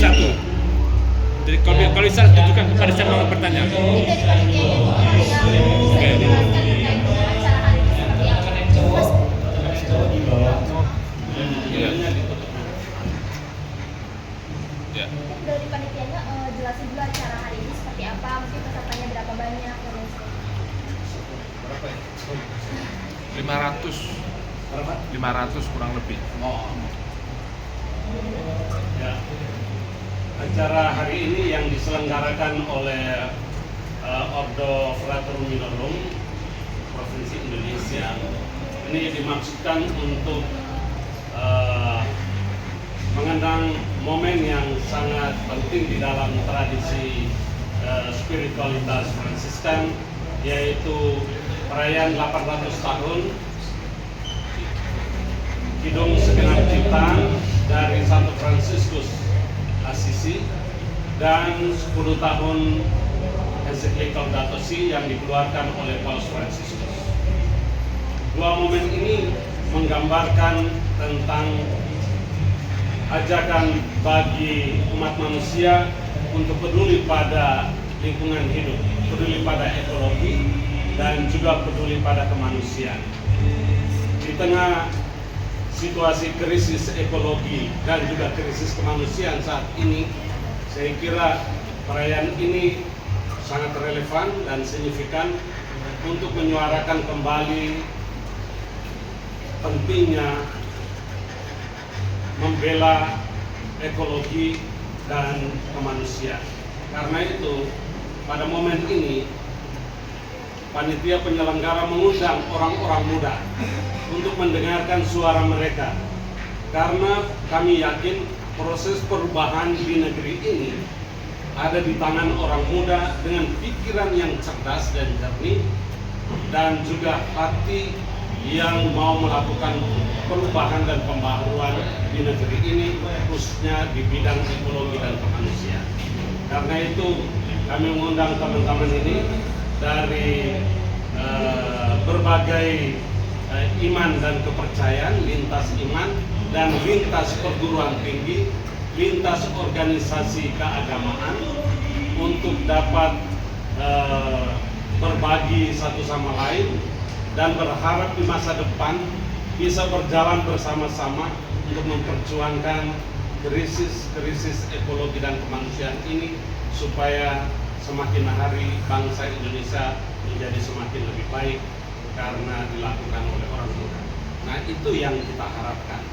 satu. Jadi kalau bisa tunjukkan kepada siapa yang bertanya. Jadi dari panitia yang bisa dijelaskan terkait dengan acara hari ini seperti apa? Mas, Ya. mungkin dari panitianya jelasin dulu acara hari ini seperti apa, mungkin pesertanya berapa banyak dan lain sebagainya. 500 kurang lebih. Ya. Acara hari ini yang diselenggarakan oleh Ordo Frater Minorum Provinsi Indonesia ini dimaksudkan untuk mengenang momen yang sangat penting di dalam tradisi spiritualitas Fransiskan, yaitu perayaan 800 tahun Kidung Segenap Cipta dari Santo Fransiskus Assisi dan 10 tahun Encyclical Laudato Si yang dikeluarkan oleh Paus Fransiskus. Dua momen ini menggambarkan tentang ajakan bagi umat manusia untuk peduli pada lingkungan hidup, peduli pada ekologi, dan juga peduli pada kemanusiaan. Di tengah situasi krisis ekologi dan juga krisis kemanusiaan saat ini, saya kira perayaan ini sangat relevan dan signifikan untuk menyuarakan kembali pentingnya membela ekologi dan kemanusiaan. Karena itu, pada momen ini, panitia penyelenggara mengundang orang-orang muda untuk mendengarkan suara mereka. Karena kami yakin proses perubahan di negeri ini ada di tangan orang muda dengan pikiran yang cerdas dan jernih, dan juga hati yang mau melakukan perubahan dan pembaharuan di negeri ini, khususnya di bidang ekologi dan kemanusiaan. Karena itu kami mengundang teman-teman ini dari berbagai iman dan kepercayaan, lintas iman dan lintas perguruan tinggi, lintas organisasi keagamaan, untuk dapat berbagi satu sama lain dan berharap di masa depan bisa berjalan bersama-sama untuk memperjuangkan krisis ekologi dan kemanusiaan ini, supaya semakin hari bangsa Indonesia menjadi semakin lebih baik karena dilakukan oleh orang muda. Nah, itu yang kita harapkan.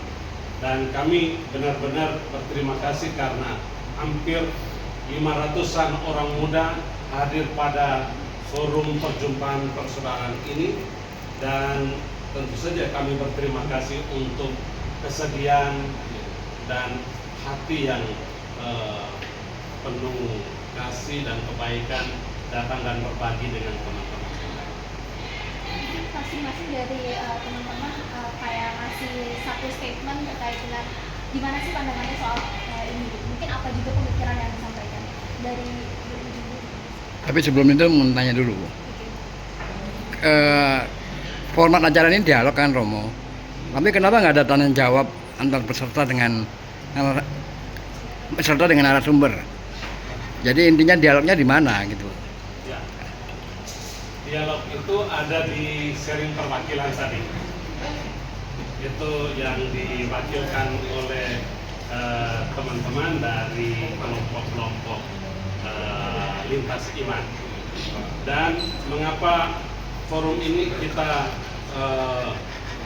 Dan kami benar-benar berterima kasih karena hampir 500-an orang muda hadir pada forum perjumpaan persaudaraan ini, dan tentu saja kami berterima kasih untuk kesediaan dan hati yang penuh kasih dan kebaikan datang dan berbagi dengan teman-teman. Mungkin masing-masing dari teman-teman kayak ngasih satu statement terkait dengan gimana sih pandangannya soal ini. Mungkin apa juga pemikiran yang disampaikan dari Tapi sebelum itu mau tanya dulu. Format acara ini dialog kan, Romo. Tapi kenapa nggak ada tanya jawab antar peserta dengan narasumber? Jadi intinya dialognya di mana gitu? Ya. Dialog itu ada di sharing perwakilan tadi. Itu yang diwakilkan oleh teman-teman dari kelompok-kelompok lintas iman. Dan mengapa forum ini kita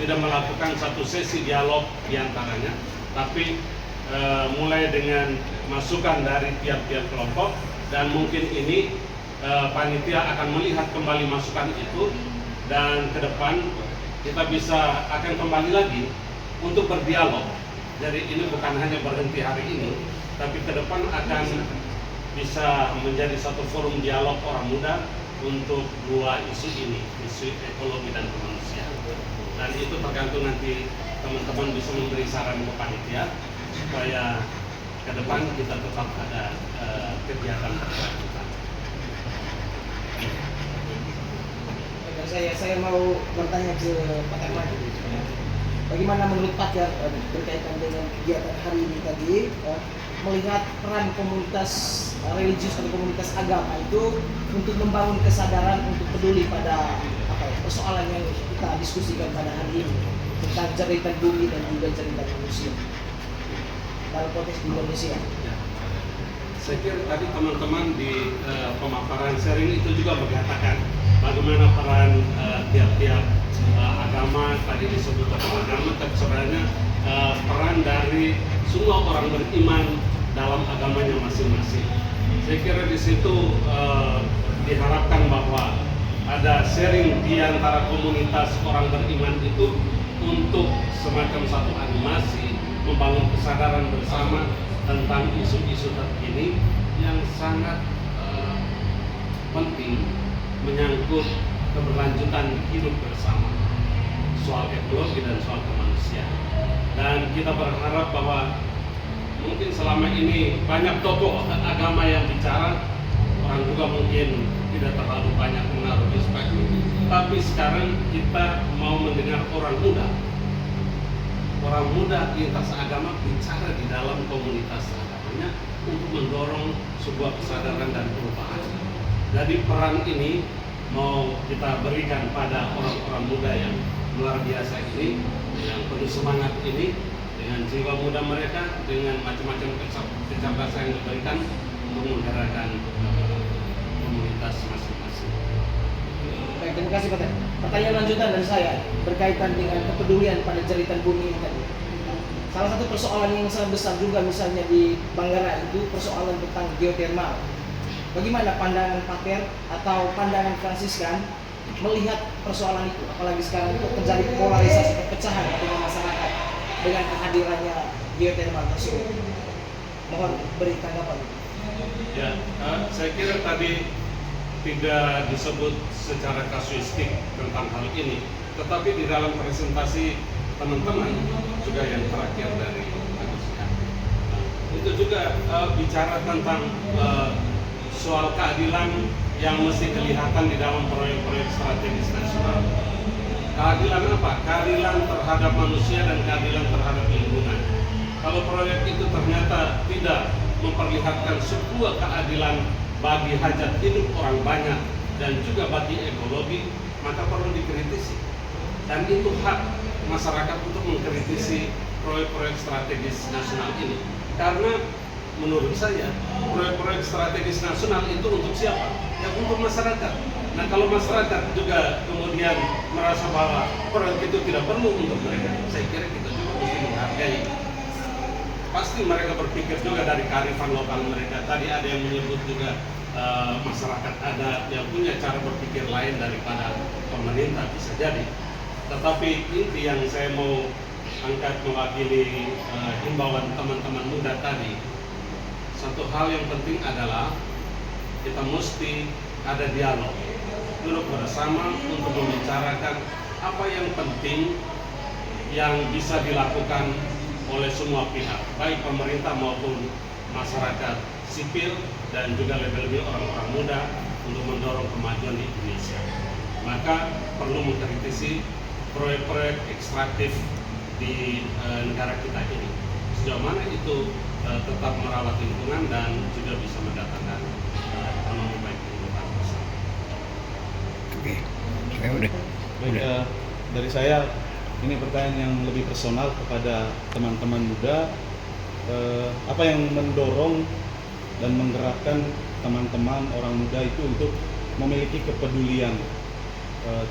tidak melakukan satu sesi dialog diantaranya, tapi mulai dengan masukan dari tiap-tiap kelompok, dan mungkin ini panitia akan melihat kembali masukan itu, dan ke depan kita bisa akan kembali lagi untuk berdialog. Jadi ini bukan hanya berhenti hari ini, tapi ke depan akan bisa menjadi satu forum dialog orang muda untuk dua isu ini, isu ekologi dan kemanusiaan. Dan itu tergantung nanti teman-teman bisa memberi saran ke panitia supaya ke depan kita tetap ada kegiatan berkelanjutan. Saya mau bertanya ke Pak Herman. Bagaimana menurut Pak ya berkaitan dengan kegiatan hari ini tadi? melihat peran komunitas religius atau komunitas agama itu untuk membangun kesadaran untuk peduli pada persoalan yang kita diskusikan pada hari ini tentang jeritan bumi dan juga jeritan manusia dalam konteks di Indonesia. Ya. Saya kira tadi teman-teman di pemaparan sharing itu juga mengatakan bagaimana peran tiap-tiap agama, tadi disebut agama, tapi sebenarnya peran dari semua orang beriman dalam agamanya masing-masing. Saya kira di situ diharapkan bahwa ada sharing di antara komunitas orang beriman itu untuk semacam satu animasi membangun kesadaran bersama tentang isu-isu terkini yang sangat penting menyangkut keberlanjutan hidup bersama, soal ekologi dan soal kemanusiaan. Dan kita berharap bahwa mungkin selama ini banyak tokoh agama yang bicara, orang juga mungkin tidak terlalu banyak menaruh respect. Tapi sekarang kita mau mendengar orang muda lintas agama bicara di dalam komunitas agamanya untuk mendorong sebuah kesadaran dan perubahan. Jadi peran ini mau kita berikan pada orang-orang muda yang luar biasa ini, yang penuh semangat ini, dengan jiwa muda mereka, dengan macam-macam kecerdasan yang diberikan untuk menggerakkan komunitas masing-masing. Baik, terima kasih Pak. Pertanyaan lanjutan dari saya berkaitan dengan kepedulian pada jeritan bumi ini tadi. Salah satu persoalan yang sangat besar juga misalnya di Banggara itu persoalan tentang geotermal. Bagaimana pandangan Pater atau pandangan Fransiskan melihat persoalan itu, apalagi sekarang itu terjadi polarisasi perpecahan di masyarakat dengan kehadirannya geotermal tersebut. Mohon beri tanggapan. Ya, saya kira tadi tidak disebut secara kasuistik tentang hal ini, tetapi di dalam presentasi teman-teman juga yang terakhir dari manusia itu juga bicara tentang soal keadilan yang mesti kelihatan di dalam proyek-proyek strategis nasional. Keadilan apa? Keadilan terhadap manusia dan keadilan terhadap lingkungan. Kalau proyek itu ternyata tidak memperlihatkan sebuah keadilan bagi hajat hidup orang banyak dan juga bagi ekologi, maka perlu dikritisi. Dan itu hak masyarakat untuk mengkritisi proyek-proyek strategis nasional ini. Karena menurut saya, proyek-proyek strategis nasional itu untuk siapa? Ya untuk masyarakat. Nah kalau masyarakat juga kemudian merasa bahwa proyek itu tidak perlu untuk mereka, saya kira kita juga mesti menghargai. Pasti mereka berpikir juga dari kearifan lokal mereka. Tadi ada yang menyebut juga masyarakat adat yang punya cara berpikir lain daripada pemerintah, bisa jadi. Tetapi inti yang saya mau angkat mewakili himbauan teman-teman muda tadi, satu hal yang penting adalah kita mesti ada dialog, duduk bersama untuk membicarakan apa yang penting yang bisa dilakukan oleh semua pihak, baik pemerintah maupun masyarakat sipil dan juga lebih-lebih orang-orang muda untuk mendorong kemajuan di Indonesia. Maka perlu mengkritisi proyek-proyek ekstraktif di negara kita ini. Sejauh mana itu tetap merawat lingkungan dan juga bisa mendatangkan ekonomi baik kehidupan bersama. Oke, saya udah. Baik, dari saya ini pertanyaan yang lebih personal kepada teman-teman muda. Apa yang mendorong dan menggerakkan teman-teman orang muda itu untuk memiliki kepedulian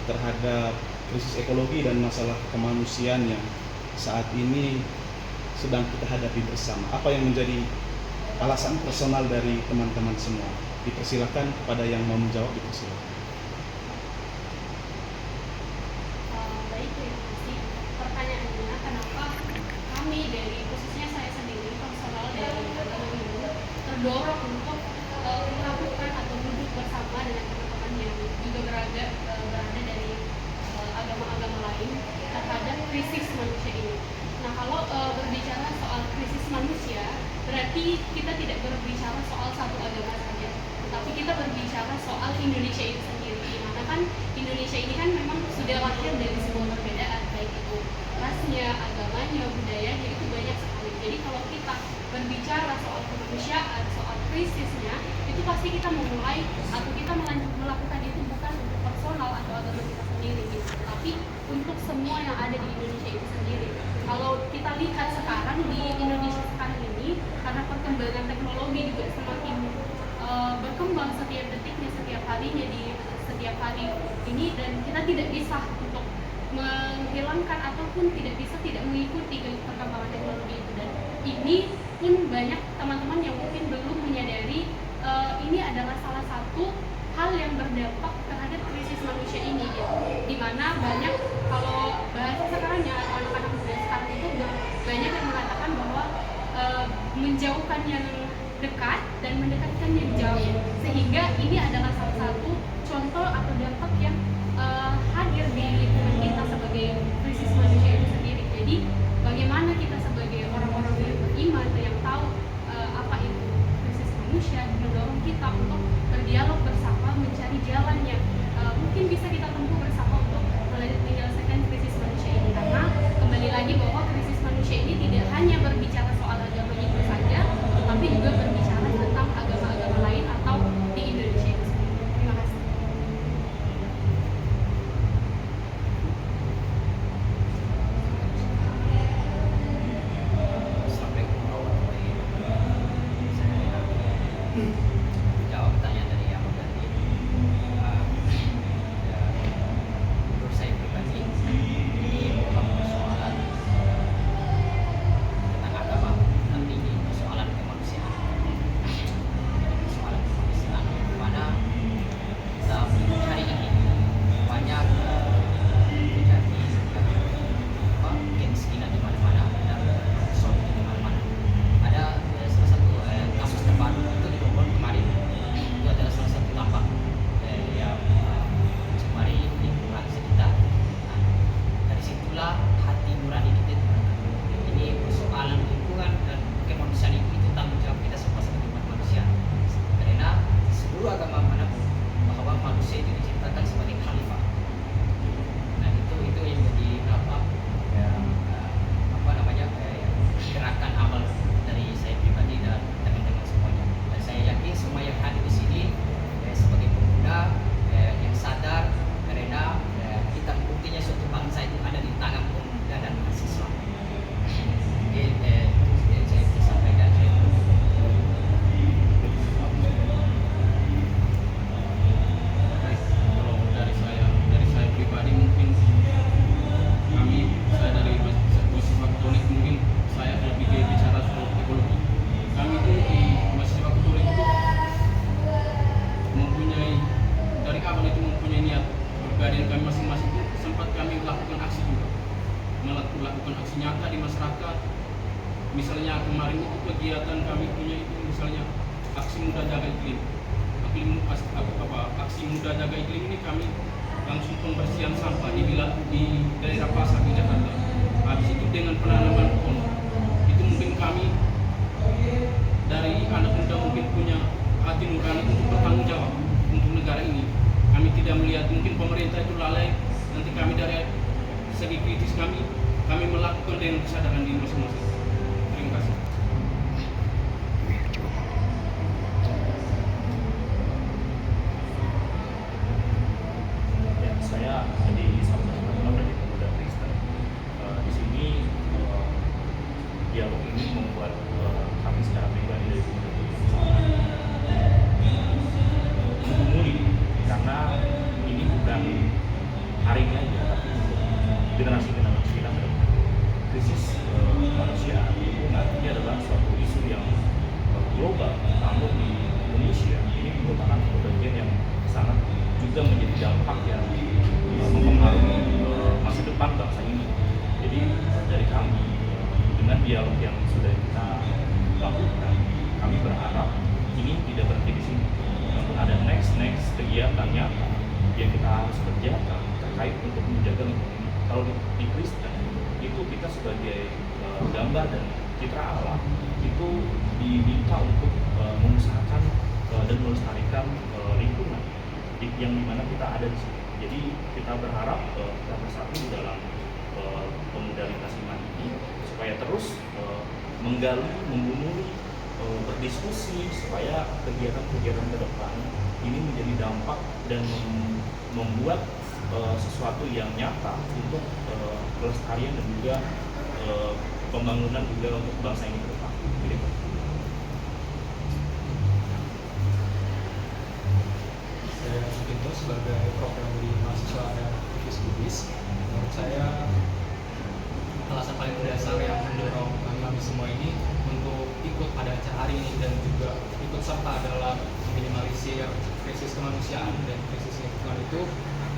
terhadap krisis ekologi dan masalah kemanusiaan yang saat ini sedang kita hadapi bersama? Apa yang menjadi alasan personal dari teman-teman semua? Dipersilakan kepada yang mau menjawab, dipersilakan. Baik, terima kasih. Pertanyaannya, kenapa kami dari khususnya saya sendiri personal dari agama Hindu terdorong untuk melakukan atau duduk bersama dengan teman-teman yang juga berada dari agama-agama lain terhadap krisis manusia ini. Nah, kalau berbicara soal krisis manusia, berarti kita tidak berbicara soal satu agama saja, tapi kita berbicara soal Indonesia itu sendiri. Dimana kan Indonesia ini kan memang sudah lahir dari sebuah perbedaan, baik itu rasnya, agamanya, budayanya, itu banyak sekali. Jadi kalau kita berbicara soal kemanusiaan, soal krisisnya, itu pasti kita memulai atau kita melakukan itu bukan untuk personal atau agama kita sendiri gitu, tapi untuk semua yang ada di Indonesia itu sendiri. Kalau kita lihat sekarang di Indonesia sekarang ini, karena perkembangan teknologi juga semakin berkembang setiap detiknya, setiap harinya di setiap hari ini, dan kita tidak bisa untuk menghilangkan ataupun tidak mengikuti perkembangan teknologi itu. Dan ini pun banyak teman-teman yang mungkin belum menyadari ini adalah salah satu hal yang berdampak terhadap krisis manusia ini gitu. Dimana banyak, kalau bahasa sekarangnya anak-anak muda sekarang itu banyak yang mengatakan bahwa menjauhkan yang dekat dan mendekatkan yang jauh, sehingga ini adalah salah satu contoh atau dampak yang hadir di lingkungan kita sebagai krisis manusia itu sendiri. Jadi bagaimana kita sebagai orang-orang yang beriman atau yang tahu apa itu krisis manusia, mendorong kita untuk berdialog bersama, mencari jalan yang mungkin bisa kita tempuh bersama untuk menyelesaikan krisis manusia ini. Karena kembali lagi bahwa krisis manusia ini tidak hanya berbicara soal agama itu saja, tetapi juga berbicara tentang agama-agama lain atau di Indonesia itu sendiri. Terima kasih. Assalamualaikum warahmatullahi wabarakatuh. Saya jawab pertanyaan dari Ahmad tadi. Menurut saya pribadi, ini bukan persoalan tentang agama, tapi ini persoalan kemanusiaan. Ini persoalan kemanusiaan di mana hari ini banyak terjadi kemiskinan di mana-mana dan sorot di mana-mana. Ada salah satu kasus terbaru itu di Bogor kemarin, itu adalah salah satu tambak yang mencemari lingkungan sekitar. Nah, dari situlah hati nurani kita diberangkat. Ini persoalan lingkungan dan kemanusiaan itu tanggung jawab kita semua sebagai umat manusia. Karena seluruh agama manapun bahwa manusia itu diciptakan sebagai khalifah. Nah itu yang menjadi gerakan amal dari saya pribadi dan teman-teman semuanya. Dan saya yakin semua yang hadir di sini sebagai pemuda yang sadar karena kita buktinya suatu bangsa itu ada di tangan pemuda dan mahasiswa. Jadi saya bisa sampaikan Kalau dari saya pribadi mungkin saya dari mahasiswa Katolik, mungkin saya lebih bicara soal ekologi. Kami itu di mahasiswa Katolik itu mempunyai, dari awal itu mempunyai niat bergadang kami masing-masing itu sempat kami melakukan aksi juga, melakukan aksi nyata di masyarakat. Misalnya kemarin itu kegiatan kami punya itu misalnya aksi muda jaga iklim. Aksi muda jaga iklim ini kami langsung pembersihan sampah di daerah Pasar di Jakarta. Habis itu dengan penanaman pohon. Itu mungkin kami dari anak muda mungkin punya hati nurani untuk bertanggung jawab untuk negara ini. Kami tidak melihat mungkin pemerintah itu lalai. Nanti kami dari segi kritis kami melakukan dengan kesadaran diri masing-masing. Terima kasih. Ya, saya jadi salah satu ketua dari pemuda Kristen. Di sini dialog ini membuat kami secara pribadi dari pemuda Kristen menggumuli, karena ini bukan hari ini aja, tapi untuk generasi-generasi kita ke depan. Krisis manusia lingkungan ini adalah suatu isu yang global, namun di Indonesia ini merupakan bagian yang sangat juga menjadi dampak yang mempengaruhi masa depan bangsa ini. Jadi dari kami dengan dialog yang sudah kita lakukan, kami berharap ini tidak berhenti di sini, namun ada next kegiatan nyata yang kita harus kerjakan terkait untuk menjaga lingkungan ini. Kalau di Kristen itu kita sebagai gambar dan citra Allah itu diminta untuk mengusahakan dan melestarikan lingkungan yang dimana kita ada di sini. Jadi kita berharap kita bersatu di dalam pemuda lintas iman ini supaya terus menggali, membunuh, berdiskusi supaya kegiatan-kegiatan ke depan ini menjadi dampak dan membuat sesuatu yang nyata untuk kelestarian dan juga pembangunan juga untuk bangsa ini ke depan. Gitu. Saya Pinto sebagai program di mahasiswa dan aktivis Buddhis. Menurut saya alasan paling mendasar yang mendorong kami semua ini untuk ikut pada acara hari ini dan juga ikut serta dalam meminimalisir krisis kemanusiaan dan krisis lingkungan itu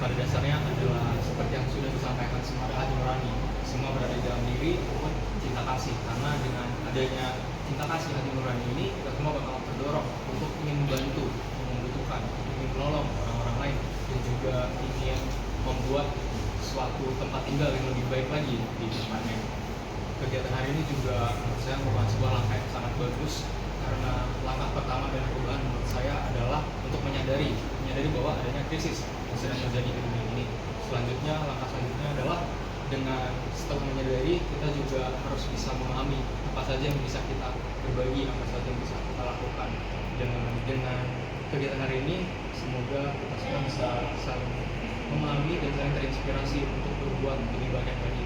pada dasarnya adalah seperti yang sudah disampaikan, semua ada hati nurani, semua berada di dalam diri pun cinta kasih. Karena dengan adanya cinta kasih hati nurani ini, kita semua bakal terdorong untuk ingin membantu, membutuhkan, ingin menolong orang-orang lain dan juga ingin membuat suatu tempat tinggal yang lebih baik lagi di depannya. Kegiatan hari ini juga menurut saya merupakan sebuah langkah yang sangat bagus, karena langkah pertama dari perubahan menurut saya adalah untuk menyadari bahwa adanya krisis yang sedang terjadi di dunia ini. Selanjutnya, langkah selanjutnya adalah dengan setelah menyadari, kita juga harus bisa memahami apa saja yang bisa kita berbagi, apa saja yang bisa kita lakukan. Dengan kegiatan hari ini, semoga kita semua bisa saling memahami dan saling terinspirasi untuk berbuat lebih banyak lagi.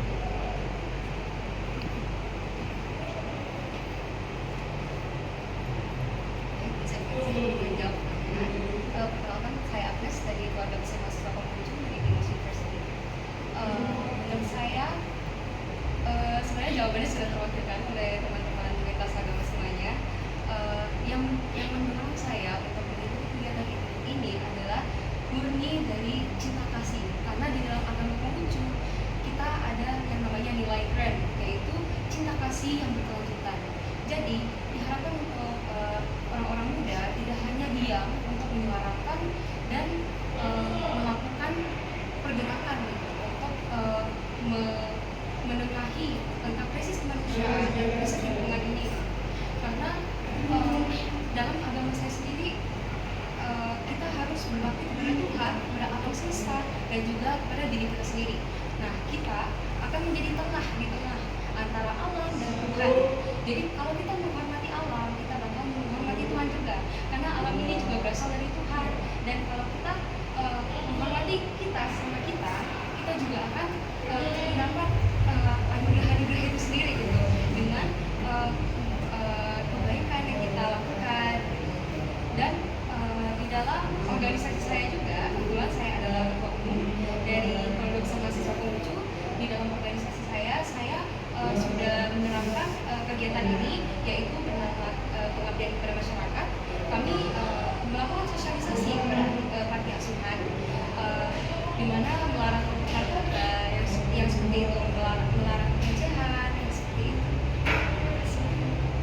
Perkenalkan, saya Agnes dari keluarga besar mahasiswa Konghucu dari Binus University. Menurut saya, sebenarnya jawabannya sudah terwakilkan oleh teman-teman lintas agama semuanya. Yang mendorong saya untuk mengikuti kegiatan ini adalah murni dari cinta kasih. Karena di dalam agama Konghucu kita ada yang namanya nilai grand, yaitu cinta kasih yang berkelanjutan. Jadi diharapkan untuk orang-orang muda tidak hanya diam untuk menyuarakan dan melakukan pergerakan gitu, untuk menengahi tentang krisis kemanusiaan dan krisis lingkungan ini. Karena dalam agama saya sendiri kita harus berbakti kepada Tuhan, kepada alam semesta, dan juga kepada diri kita sendiri. Nah, kita akan menjadi tengah di tengah antara alam dan Tuhan. Jadi kalau kita menghormati alam, kita bakal menghormati Tuhan juga, karena alam ini juga berasal dari Tuhan. Dan kalau kita menghormati kita sama kita juga akan mendapat anugerah-anugerah itu sendiri gitu, dengan kebaikan yang kita lakukan. Dan di dalam organisasi saya juga, kebetulan saya adalah ketua umum dari keluarga besar mahasiswa Konghucu. Di dalam organisasi saya sudah menerapkan kegiatan ini, yaitu bernama pengabdian kepada masyarakat. Kami melakukan sosialisasi kepada panti asuhan, di mana melarang narkoba yang seperti itu, melarang pelecehan yang seperti itu.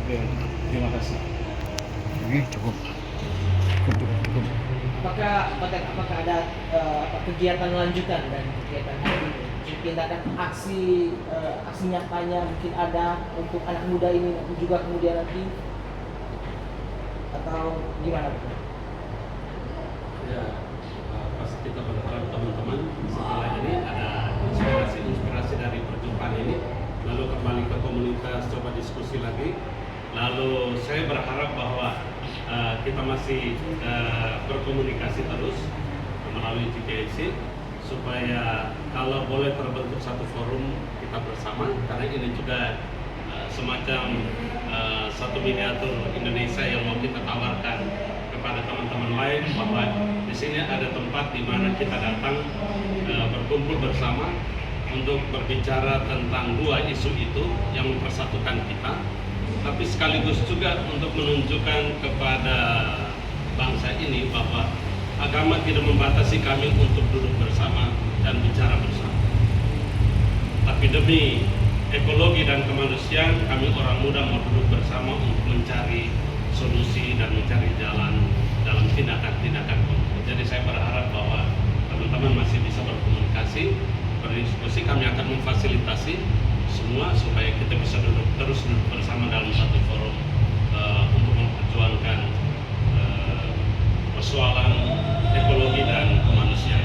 Oke, terima kasih. Oke, cukup. Apakah ada kegiatan lanjutan dan kegiatan hari ini? Tindakan aksi nyatanya mungkin ada untuk anak muda ini juga kemudian nanti, atau gimana? Ya, pasti kita berharap teman-teman setelah ini ada inspirasi dari perjumpaan ini, lalu kembali ke komunitas, coba diskusi lagi. Lalu saya berharap bahwa kita masih berkomunikasi terus melalui GKIC, supaya kalau boleh terbentuk satu forum kita bersama, karena ini juga semacam satu miniatur Indonesia yang mau kita tawarkan kepada teman-teman lain, bahwa di sini ada tempat di mana kita datang berkumpul bersama untuk berbicara tentang dua isu itu yang mempersatukan kita, tapi sekaligus juga untuk menunjukkan kepada bangsa ini bahwa agama tidak membatasi kami untuk duduk bersama dan bicara bersama. Tapi demi ekologi dan kemanusiaan, kami orang muda mau duduk bersama untuk mencari solusi dan mencari jalan dalam tindakan-tindakan konkret. Jadi saya berharap bahwa teman-teman masih bisa berkomunikasi, berdiskusi. Kami akan memfasilitasi semua supaya kita bisa terus duduk bersama dalam satu forum untuk memperjuangkan persoalan ekologi dan kemanusiaan.